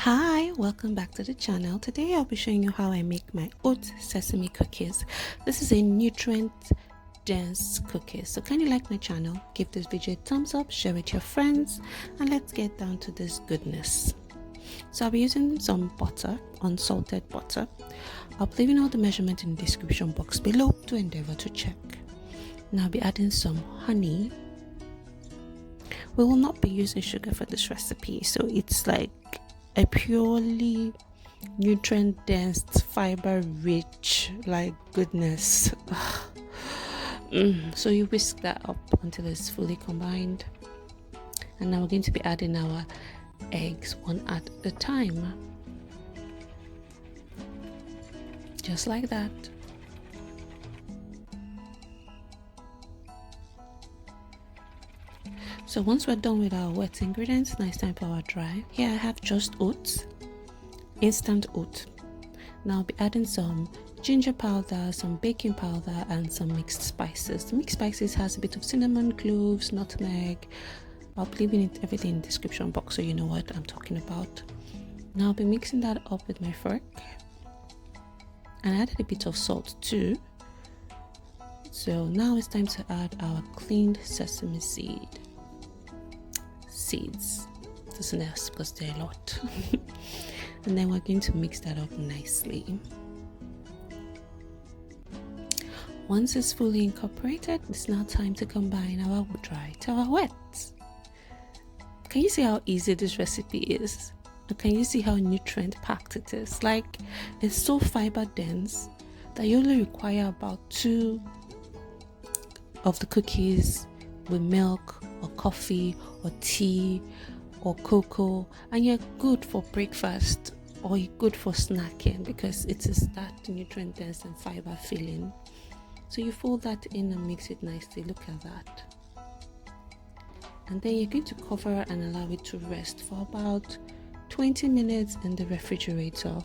Hi, welcome back to the channel. Today I'll be showing you how I make my oat sesame cookies. This is a nutrient dense cookie. So can you like my channel? Give this video a thumbs up, share with your friends, and let's get down to this goodness. So I'll be using some butter, unsalted butter. I'll be leaving all the measurement in the description box below to endeavor to check. Now I'll be adding some honey. We will not be using sugar for this recipe, so it's like a purely nutrient dense, fiber rich, like goodness. So you whisk that up until it's fully combined, and now we're going to be adding our eggs one at a time, just like that. So once we're done with our wet ingredients, now it's time for our dry. Here I have just oats, instant oat. Now I'll be adding some ginger powder, some baking powder, and some mixed spices. The mixed spices has a bit of cinnamon, cloves, nutmeg. I'll be leaving everything in the description box so you know what I'm talking about. Now I'll be mixing that up with my fork, and I added a bit of salt too. So now it's time to add our cleaned sesame seeds. Doesn't it? Because they're a lot. And then we're going to mix that up nicely. Once it's fully incorporated, it's now time to combine our dry to our wet. Can you see how easy this recipe is? And can you see how nutrient packed it is? Like, it's so fiber dense that you only require about 2 of the cookies with milk or coffee or tea or cocoa, and you're good for breakfast or you're good for snacking because it is that nutrient dense and fiber filling. So you fold that in and mix it nicely. Look at that. And then you're going to cover and allow it to rest for about 20 minutes in the refrigerator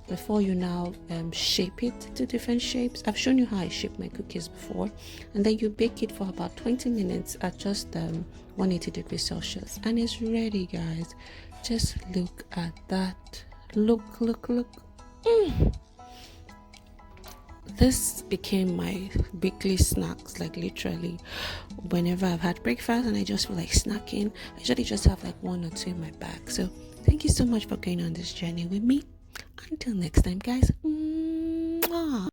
before you now shape it to different shapes. I've shown you how I shape my cookies before, and then you bake it for about 20 minutes at just 180 degrees Celsius, and it's ready, guys. Just look at that. Look. This became my weekly snacks, like literally whenever I've had breakfast and I just feel like snacking, I usually just have like 1 or 2 in my bag. So thank you so much for going on this journey with me. Until next time, guys.